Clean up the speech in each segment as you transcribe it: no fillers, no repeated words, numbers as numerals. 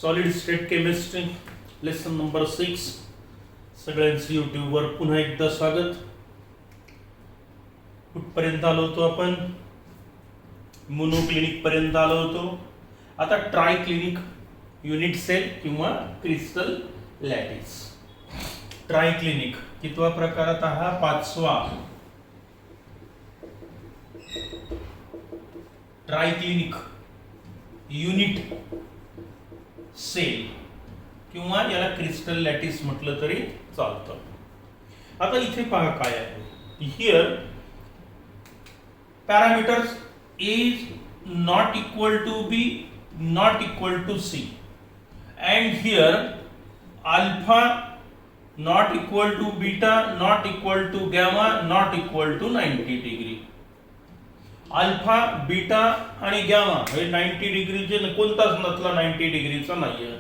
Solid state chemistry lesson number 6 सगळ्यांचं यूट्यूबवर पुन्हा एकदा स्वागत. कुठपर्यंत आलो होतो आपण? मोनोक्लिनिक पर्यंत आलो होतो. आता ट्राय क्लिनिक युनिट सेल किंवा क्रिस्टल लॅटिस. ट्राय क्लिनिक कितवा प्रकारात हा? 5वा. ट्राय क्लिनिक युनिट सेल किंवा याला क्रिस्टल लॅटिस म्हटलं तरी चालतं. आता इथे पहा काय आहे. Here parameters is not equal to B not equal to C and here alpha not equal to beta not equal to gamma not equal to 90 degree. Alpha beta आणि गॅमा हे 90 डिग्रीचे कोणताच नसला 90 डिग्रीचा नाहीये.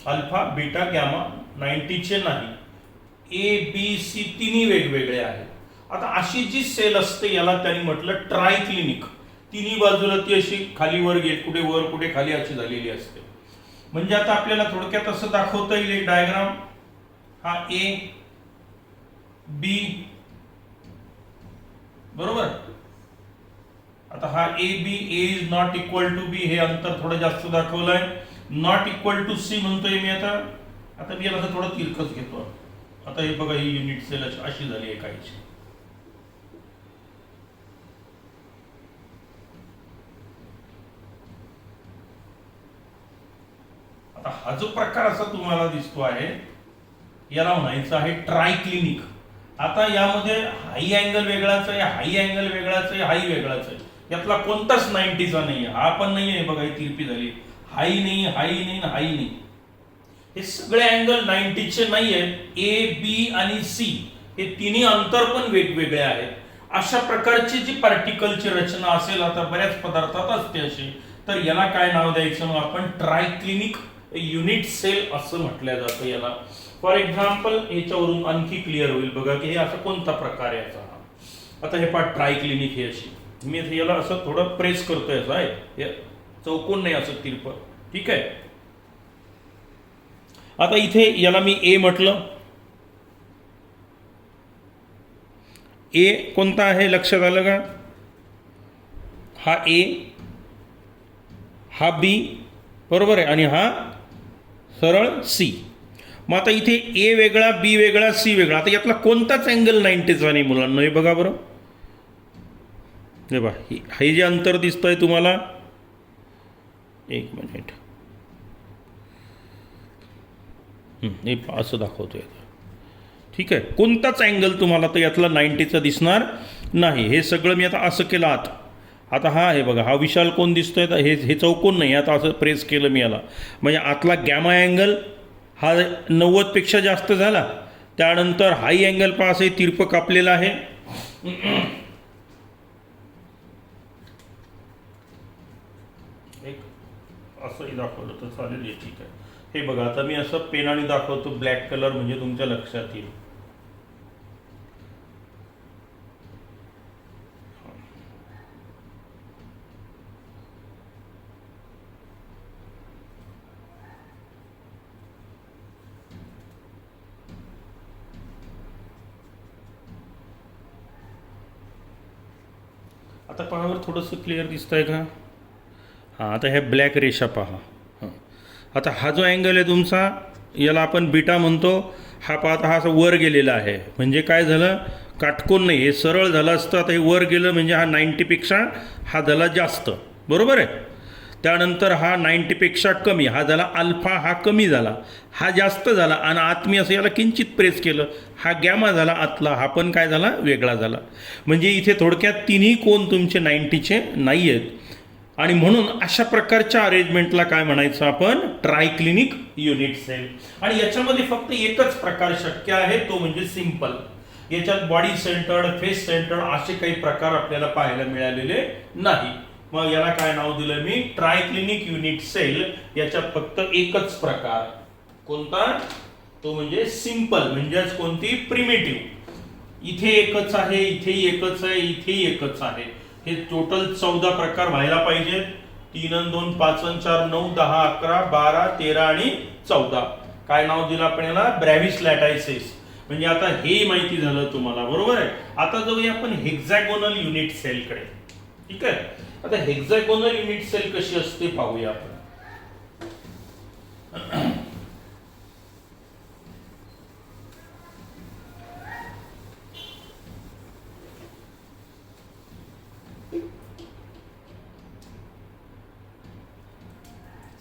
अल्फा बीटा गॅमा 90चे नाही. A B C तिन्ही वेगवेगळे आहेत. आता अशी जी सेल असते याला त्यांनी म्हटलं ट्राय क्लिनिक. तिन्ही बाजूला ती अशी खाली वर गेट कुठे वर कुठे खाली अशी झालेली असते. म्हणजे आता आपल्याला थोडक्यात असं दाखवता येईल एक डायग्राम. हा ए बी बरोबर. आता हा A B A is not equal to B हे अंतर थोडं जास्त दाखवलंय. नॉट इक्वल टू सी म्हणतोय मी. आता मी याला थोडं तिरकस घेतो. आता हे बघा ही युनिट सेल अशी झाली आहे काहीची. आता हा जो प्रकार असा तुम्हाला दिसतो आहे याला म्हणायचं आहे ट्राय क्लिनिक. आता यामध्ये हाई अँगल वेगळाच आहे, हाई अँगल वेगळाच आहे, हाई वेगळाच आहे. यातला कोणताच 90चा नाही. हा पण नाही आहे बघा, ही तिरपी झाली. हाई नाही, हाई नाही, हाई नाही. हे सगळे अँगल 90चे नाही आहेत. ए बी आणि सी हे तिन्ही अंतर पण वेगवेगळे आहेत. अशा प्रकारची जी पार्टिकलची रचना असेल आता बऱ्याच पदार्थात असते अशी, तर याला काय नाव द्यायचं? मग आपण ट्राय क्लिनिक युनिट सेल असं म्हटलं जातं याला. फॉर एक्झाम्पल याच्यावरून आणखी क्लिअर होईल बघा की हे असं कोणता प्रकार आहे याचा. आता हे पहा ट्राय क्लिनिक हे अशी. मी याला असं थोडं प्रेस करतोय असं आहे. चौकोन नाही असं तिरप. ठीक आहे. आता इथे याला मी ए म्हटलं. ए कोणता आहे लक्षात आलं का? हा ए, हा बी बरोबर आहे आणि हा सरळ सी. मग आता इथे ए वेगळा, बी वेगळा, सी वेगळा. आता यातला कोणताच अँगल 90चा नाही मुलांना. हे बघा बरं. हे बघा हे जे अंतर दिसतंय तुम्हाला, एक मिनिट हे असं दाखवतोय. ठीक आहे. कोणताच अँगल तुम्हाला तर यातला 90चा दिसणार नाही. हे सगळं मी आता असं केलं आत. आता हा हे बघा हा विशाल कोण दिसतोय तर हे चौकोन नाही. आता असं प्रेस केलं मी याला म्हणजे आतला गॅमा अँगल हा 90पेक्षा जास्त झाला. त्यानंतर हाई अँगल पहा असं तिरप कापलेलं आहे. एक असंही दाखवलं तर चालेल. ठीक आहे. हे बघा आता मी असं पेनाने दाखवतो ब्लॅक कलर म्हणजे तुमच्या लक्षात येईल. आता पहावर थोडंसं क्लिअर दिसतंय का? हां आता ह्या ब्लॅक रेषा पहा. हां आता हा जो अँगल आहे तुमचा याला आपण बीटा म्हणतो. हा पाहता हा असं वर गेलेला आहे म्हणजे काय झालं? काटकोन नाही, हे सरळ झालं असतं. आता हे वर गेलं म्हणजे हा 90पेक्षा हा झाला जास्त बरोबर आहे. त्यानंतर हा 90पेक्षा कमी हा झाला अल्फा. हा कमी झाला, हा जास्त झाला आणि आत मी असं याला किंचित प्रेस केलं. हा गॅमा झाला आतला. हा पण काय झाला? वेगळा झाला. म्हणजे इथे थोडक्यात तिन्ही कोण तुमचे 90चे नाही आहेत. आणि म्हणून अशा प्रकारच्या अरेंजमेंटला काय म्हणायचं आपण? Triclinic unit cell. आणि याच्यामध्ये फक्त एकच प्रकार शक्य आहे तो म्हणजे सिंपल. याच्यात बॉडी सेंटर्ड, फेस सेंटर्ड असे काही प्रकार आपल्याला पाहायला मिळालेले नाही. मग याला काय नाव दिलं मी? Triclinic unit cell. याच्यात फक्त एकच प्रकार. कोणता? तो म्हणजे सिंपल. म्हणजेच कोणती? प्रिमिटिव्ह. इथे एकच आहे, इथेही एकच आहे, इथेही एकच आहे. हे टोटल 14 प्रकार व्हायला पाहिजेत. 3 आणि 2 5 आणि 4 9 10 11 12 13 आणि 14. काय नाव दिलं आपण याला? ब्रॅव्हिस लॅटायसिस. म्हणजे आता हे माहिती झालं तुम्हाला, बरोबर आहे. आता जाऊया आपण हेक्झॅगोनल युनिट सेलकडे. ठीक आहे. आता हेक्झॅगोनल युनिट सेल कशी असते पाहूया आपण.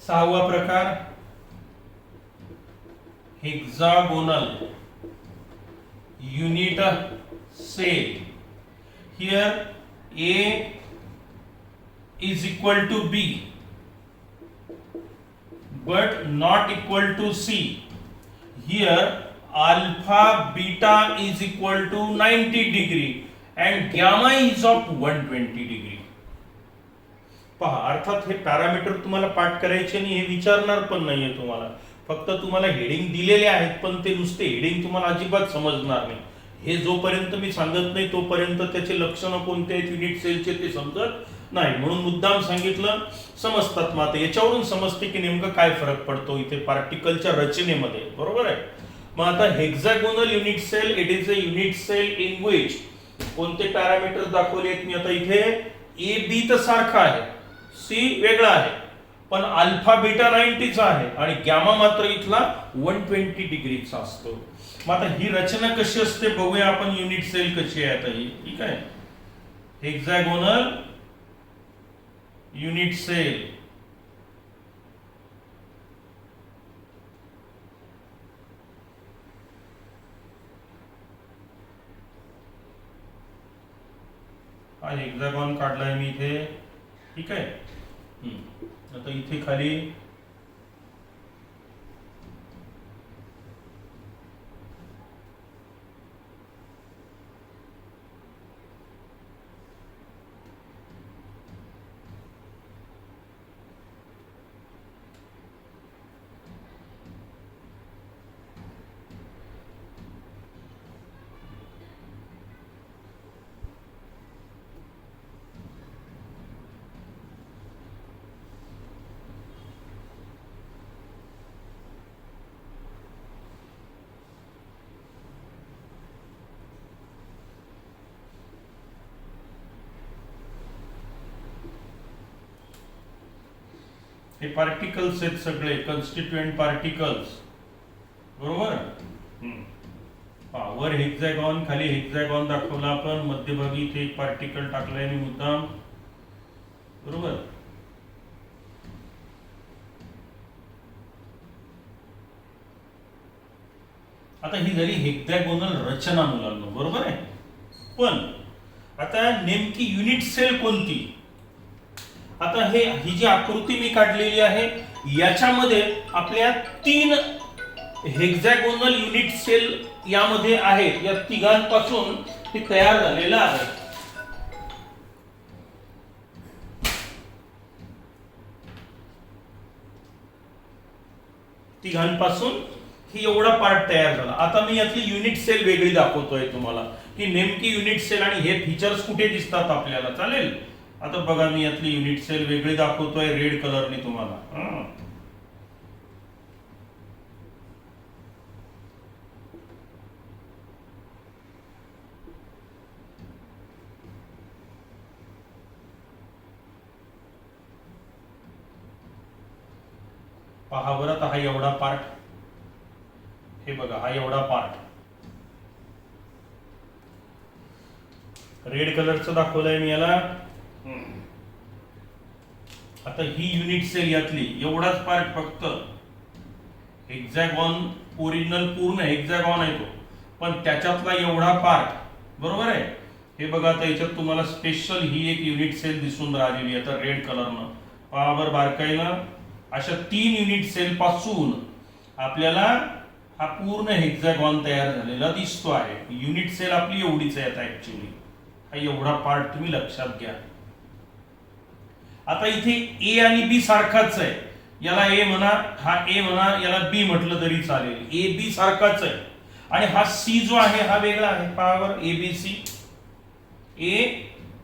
सहावा प्रकार hexagonal unit cell. Here A is equal to B but not equal to C. Here alpha beta is equal to 90 degree and gamma is of 120 degree. पहा, अर्थात हे पॅरामीटर तुम्हाला पाठ करायचे आणि हे विचारणार पण नाहीये तुम्हाला. फक्त तुम्हाला हेडिंग दिलेले आहेत, पण ते नुसते हेडिंग तुम्हाला अजिबात समजणार नाही. हे जोपर्यंत मी सांगत नाही तोपर्यंत त्याचे लक्षणं कोणते आहेत युनिट सेलचे ते समजत नाही. म्हणून मुद्दाम सांगितलं, समजतात. मात्र याच्यावरून समजते की नेमकं काय फरक पडतो इथे पार्टिकलच्या रचनेमध्ये, बरोबर आहे. मग आता hexagonal unit cell, it is a unit cell in which कोणते पॅरामीटर दाखवले आहेत मी आता इथे. ए बी तर सारखा आहे, सी वेगळा आहे, पण अल्फा बीटा 90चा आहे आणि गॅमा मात्र इथला 120 डिग्रीचा असतो. मग आता ही रचना कशी असते बघूया आपण. युनिट सेल कशी आहे आता ही. ठीक आहे. Hexagonal unit cell. हा हेक्सागॉन काढलाय मी इथे. ठीक आहे. आता इथे खाली हे पार्टिकल्स आहेत सगळे, कन्स्टिट्युएंट पार्टिकल्स, बरोबर. वर हेक्सागॉन, खाली हेक्सागॉन दाखवला आपण, मध्यभागी इथे एक पार्टिकल टाकलाय मी मुद्दाम, बरोबर. आता ही झाली हेक्सागोनल रचना मुलांना, बरोबर आहे. पण आता नेमकी युनिट सेल कोणती. आता ही जी आकृती मी काढलेली आहे याच्यामध्ये आपल्या 3 हेक्सागोनल युनिट सेल यामध्ये आहेत. या तिघांपासून हे तयार झालेलं आहे. तिघांपासून ही एवढा पार्ट तयार झाला. आता मी यातली युनिट सेल वेगळी दाखवतोय तुम्हाला की नेमकी युनिट सेल आणि हे फीचर्स कुठे दिसतात आपल्याला. चालेल. आता बघा मी यातली युनिट सेल वेगळी दाखवतोय रेड कलरने तुम्हाला. पहा बरं, हा एवढा पार्ट, हे बघा हा एवढा पार्ट रेड कलरचं दाखवलंय मी याला. आता ही युनिट सेल यातली एवढाच पार्ट, फक्त हेक्सागॉन ओरिजिनल पूर्ण हेक्सागॉन आहे तो, पण त्याच्यातला एवढा पार्ट, बरोबर आहे. हे बघा आता याच्यात तुम्हाला स्पेशल ही एक युनिट सेल दिसून राहिलेली आता रेड कलरनं. पावर बारकाईनं अशा 3 युनिट सेल पासून आपल्याला हा पूर्ण हेक्सागॉन तयार झालेला दिसतो आहे. युनिट सेल आपली एवढीच आहे आता ऍक्च्युअली. हा एवढा पार्ट तुम्ही लक्षात घ्या. आता इथे ए आणि बी सारखाच आहे. याला ए म्हणा, हा ए म्हणा, याला बी म्हटलं तरी चालेल. ए बी सारखाच आहे आणि हा सी जो आहे हा वेगळा आहे. पहावर ए बी सी. ए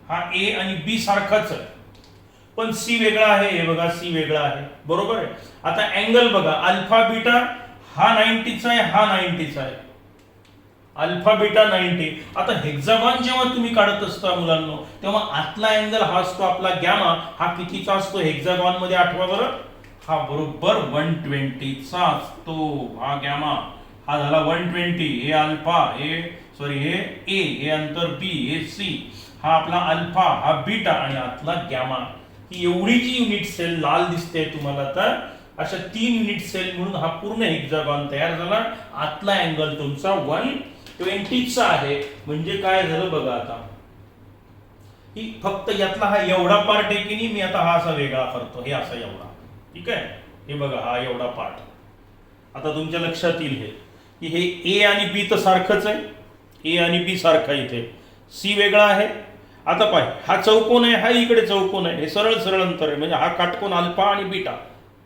हा ए आणि बी सारखाच आहे, पण सी वेगळा आहे, हे बघा सी वेगळा आहे, बरोबर आहे. आता अँगल बघा, अल्फा बीटा हा 90चा आहे, हा 90चा आहे, अल्फा बीटा 90. आता हेक्सागॉन जेव्हा तुम्ही काढत असता मुलांनो, तेव्हा आतला अँगल हा असतो आपला गॅमा, हा कितीचा असतो हेक्सागॉन मध्ये आठवा बरं, हा बरोबर 120चा असतो, हा गॅमा, हा झाला 120, हे अल्फा, हे सॉरी हे ए, हे अंतर बी, हे सी, हा आपला अल्फा, हा बीटा आणि आतला गॅमा. ही एवढी जी युनिट सेल लाल दिसते तुम्हाला, तर अशा 3 युनिट सेल म्हणून हा पूर्ण हेक्सागॉन तयार झाला. आतला अँगल तुमचा 120चा आहे. म्हणजे काय झालं बघा, आता ही फक्त यातला हा एवढा पार्ट आहे की नाही, मी आता हा असा वेगळा करतो, हे असा एवढा, ठीक आहे, हे बघा हा एवढा पार्ट. आता तुमच्या लक्षात येईल हे की हे ए आणि बी तर सारखंच आहे, ए आणि बी सारखा, इथे सी वेगळा आहे. आता पाय, हा चौकोन आहे, हा इकडे चौकोन आहे, हे सरळ सरळ अंतर आहे, म्हणजे हा काटकोन अल्फा आणि बीटा,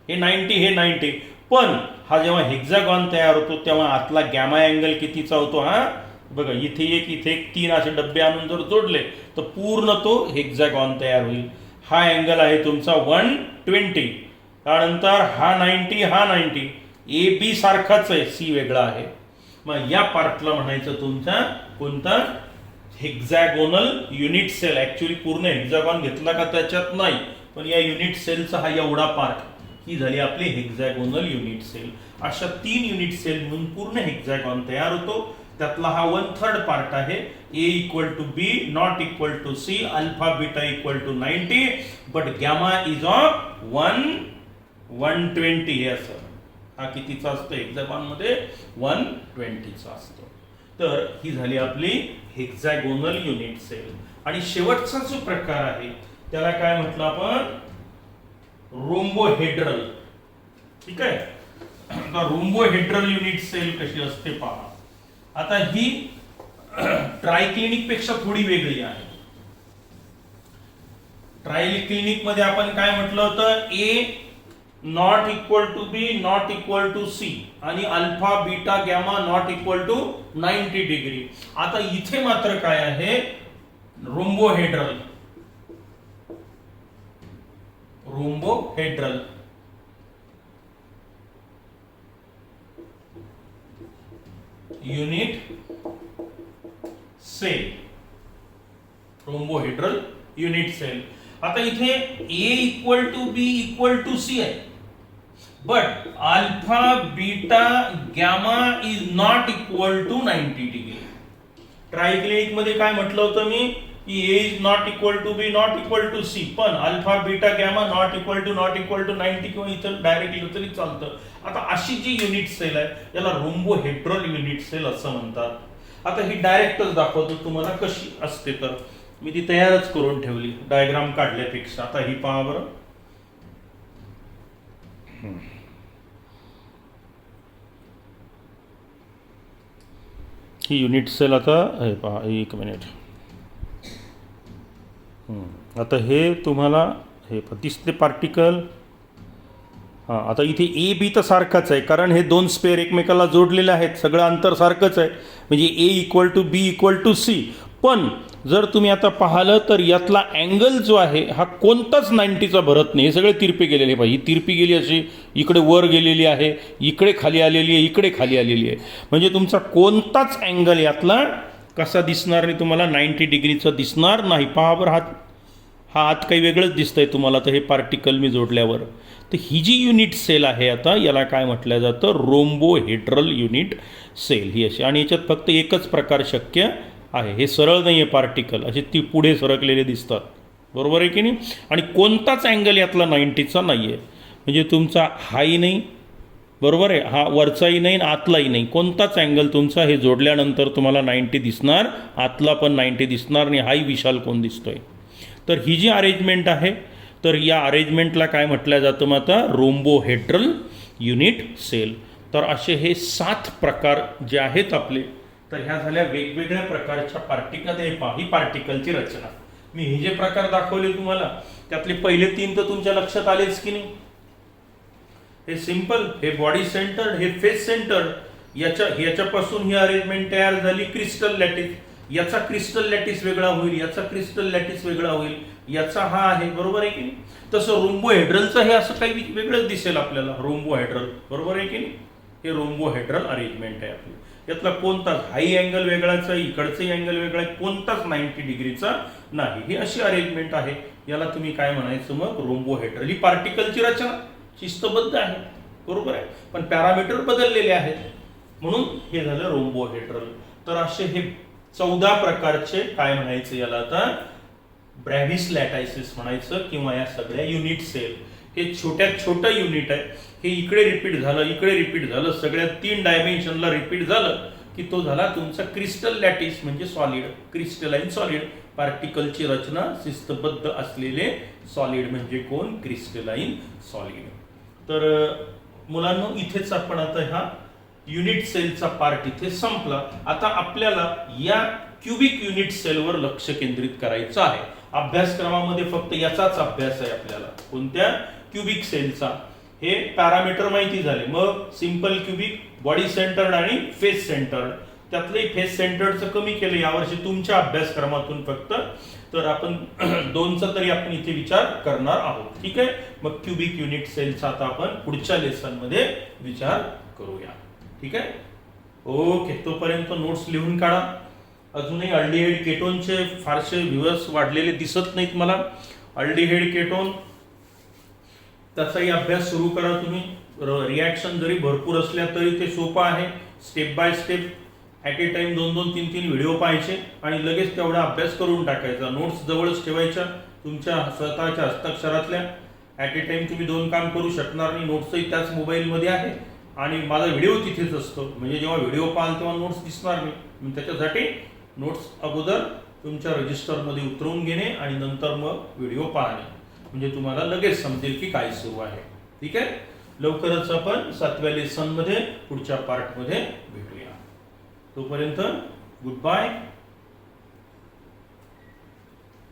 हे 90, हे 90. पण हा जेव्हा हेक्सागॉन तयार होतो तेव्हा आतला गॅमा अँगल कितीचा होतो, हा बघा इथे एक, इथे एक, 3 असे डब्बे आणून जर जोडले तर पूर्ण तो हेक्सागॉन तयार होईल. हा अँगल आहे तुमचा 120. त्यानंतर हा 90, हा 90, ए बी सारखाच आहे, सी वेगळा आहे. मग या पार्टला म्हणायचं तुमचा कोणता, हेक्सागोनल युनिट सेल. ऍक्च्युली पूर्ण हेक्सागॉन घेतला का त्याच्यात नाही, पण या युनिट सेलचा हा एवढा पार्ट, ही झाली आपली हेक्सागोनल युनिट सेल. अशा 3 युनिट सेल म्हणून पूर्ण हेक्सागॉन तयार होतो. त्यातला हा 1/3 पार्ट आहे, A equal to B not equal to C, alpha beta equal to 90, but gamma is of 120. हे असं, हा कितीचा असतो हेक्सागॉन मध्ये, 120चा असतो. तर ही झाली आपली हेक्सागोनल युनिट सेल. आणि शेवटचा जो प्रकार आहे त्याला काय म्हटलं आपण, रोम्बोहेड्रल. ठीक आहे, आता रोम्बोहेड्रल युनिट सेल कशी असते पहा. आता ही ट्रायक्लिनिक पेक्षा थोडी वेगळी आहे. ट्रायक्लिनिक मध्ये आपण काय म्हटलं होतं, A not equal to B not equal to C आणि alpha beta gamma not equal to 90 degree. आता इथे मात्र काय आहे, rhombohedral. Rhombohedral unit cell, rhombohedral unit cell. आता इथे A equal to B equal to C आहे, but alpha beta gamma is not equal to 90 degree. Triclinic मध्ये काय म्हटलं होतं मी, की A is not equal to B not equal to C, पण alpha beta gamma not equal to 90 किंवा इथं डायरेक्टली तरी चालतं. आता अशी जी युनिट सेल आहे याला रोम्बोहेड्रल युनिट सेल असं म्हणतात. आता ही डायरेक्टच दाखवतो तुम्हाला कशी असते, तर मी ती तयारच करून ठेवली डायग्राम काढल्यापेक्षा. आता ही पहा बरं, ही युनिट सेल. आता हे पहा, एक मिनिट, आता हे तुम्हाला हे दिसते पार्टिकल. हां, आता इथे ए बी तर सारखाच आहे, कारण हे 2 स्पेअर एकमेकाला जोडलेले आहेत, सगळं अंतर सारखंच आहे, म्हणजे A equal to B equal to C. पण जर तुम्ही आता पाहिलं तर यातला अँगल जो आहे हा कोणताच 90चा भरत नाही, हे सगळे तिरपे गेलेले पाहिजे. ही तिरपी गेली अशी, इकडे वर गेलेली आहे, इकडे खाली आलेली आहे, इकडे खाली आलेली आहे, म्हणजे तुमचा कोणताच अँगल यातला कसा दिसणार नाही तुम्हाला, 90 डिग्रीचा दिसणार नाही. पहा बरं, हा आत काही वेगळंच दिसतंय तुम्हाला, तर हे पार्टिकल मी जोडल्यावर. तर ही जी युनिट सेल आहे आता याला काय म्हटलं जातं, रोम्बोहेड्रल युनिट सेल ही अशी. आणि याच्यात फक्त एकच प्रकार शक्य आहे, हे सरळ नाही आहे पार्टिकल, असे ती पुढे सरकलेले दिसतात, बरोबर आहे की नाही. आणि कोणताच अँगल यातला 90चा नाही आहे, म्हणजे तुमचा हाही नाही, बरोबर आहे, हा वरचाही नाही आतलाही नाही, कोणताच अँगल तुमचा हे जोडल्यानंतर तुम्हाला 90 दिसणार, आतला पण 90 दिसणार नाही. हाही विशाल कोण दिसतोय. तर ही जी अरेंजमेंट आहे, तर या अरेंजमेंटला काय म्हटलं जातं मग आता, रोम्बोहेड्रल युनिट सेल. तर असे हे 7 प्रकार जे आहेत आपले, तर ह्या झाल्या वेगवेगळ्या प्रकारच्या पार्टिकल. हे पहा, ही पार्टिकलची रचना. मी हे जे प्रकार दाखवले तुम्हाला त्यातले पहिले 3 तर तुमच्या लक्षात आलेच की नाही. हे सिंपल, हे बॉडी सेंटर्ड, हे फेस सेंटर्ड. याच्यापासून ही अरेंजमेंट तयार झाली क्रिस्टल लॅटिस. याचा क्रिस्टल लॅटिस वेगळा होईल, याचा क्रिस्टल लॅटिस वेगळा होईल, याचा हा आहे, बरोबर आहे की नाही. तसं रोम्बोहेड्रलचं हे असं काही वेगळंच दिसेल आपल्याला, रोम्बोहेड्रल, बरोबर आहे की नाही. हे रोम्बोहेड्रल अरेंजमेंट आहे आपली. यातला कोणताच हाई अँगल वेगळाच आहे, इकडचंही अँगल वेगळा आहे, कोणताच 90 डिग्रीचा नाही. ही अशी अरेंजमेंट आहे. याला तुम्ही काय म्हणायचं मग, रोम्बोहेड्रल. ही पार्टिकलची रचना शिस्तबद्ध आहे, बरोबर आहे, पण पॅरामीटर बदललेले आहेत, म्हणून हे झालं रोम्बोहेड्रल. तर असे हे 14 प्रकारचे काय म्हणायचं याला आता, ब्रॅव्हिस लॅटायसिस म्हणायचं, किंवा या सगळ्या युनिट सेल. हे छोट्यात छोटं युनिट आहे. हे इकडे रिपीट झालं, इकडे रिपीट झालं, सगळ्या 3 डायमेन्शनला रिपीट झालं की तो झाला तुमचा क्रिस्टल लॅटिस, म्हणजे सॉलिड, क्रिस्टलाइन सॉलिड. पार्टिकलची रचना शिस्तबद्ध असलेले सॉलिड म्हणजे कोण, क्रिस्टलाइन सॉलिड. तर मुलांनो, इथेच आपण आता हा युनिट सेलचा पार्ट इथे संपला. आता आपल्याला या क्युबिक युनिट सेलवर लक्ष केंद्रित करायचं आहे. अभ्यासक्रमामध्ये फक्त याचाच अभ्यास आहे आपल्याला, कोणत्या, क्युबिक सेलचा. हे पॅरामीटर माहिती झाले. मग सिंपल क्युबिक, बॉडी सेंटर्ड आणि फेस सेंटर्ड. त्यातले फेस सेंटर्डचं कमी केलं यावर्षी तुमच्या अभ्यासक्रमातून फक्त. तर आपण 2चा तरी आपण इथे विचार करणार आहोत. ठीक आहे. मग क्युबिक युनिट सेलचा आता आपण पुढच्या लेसन मध्ये विचार करूया. ठीक आहे. ओके, तोपर्यंत नोट्स लिहून काढा. अजूनही अल्डिहाइड केटोनचे फारसे व्ह्यूअर्स वाढलेले दिसत नाहीत मला. अल्डिहाइड केटोन त्याचाही अभ्यास सुरू करा तुम्ही. रिॲक्शन जरी भरपूर असल्या तरी ते सोपं आहे. Step by step at a time 2-2, 3-3 video पाहायचे आणि लगेच तेवढा अभ्यास करून टाकायचा. नोट्स जवळच ठेवायच्या तुमच्या स्वतःच्या हस्ताक्षरातल्या. ॲट ए टाइम तुम्ही 2 काम करू शकणार नाही. नोट्सही त्याच मोबाईलमध्ये आहे आणि माझा व्हिडिओ तिथेच असतो, म्हणजे जेव्हा व्हिडिओ पाहाल तेव्हा नोट्स दिसणार नाही. त्याच्यासाठी नोट्स अगोदर तुमच्या रजिस्टरमध्ये उतरवून घेणे आणि नंतर मग व्हिडिओ पाहणे, म्हणजे तुम्हाला लगेच समजेल की काय सुरू आहे. ठीक आहे. लवकरच आपण 7व्या लेसनमध्ये पुढच्या पार्टमध्ये भेटूया. तोपर्यंत गुड बाय.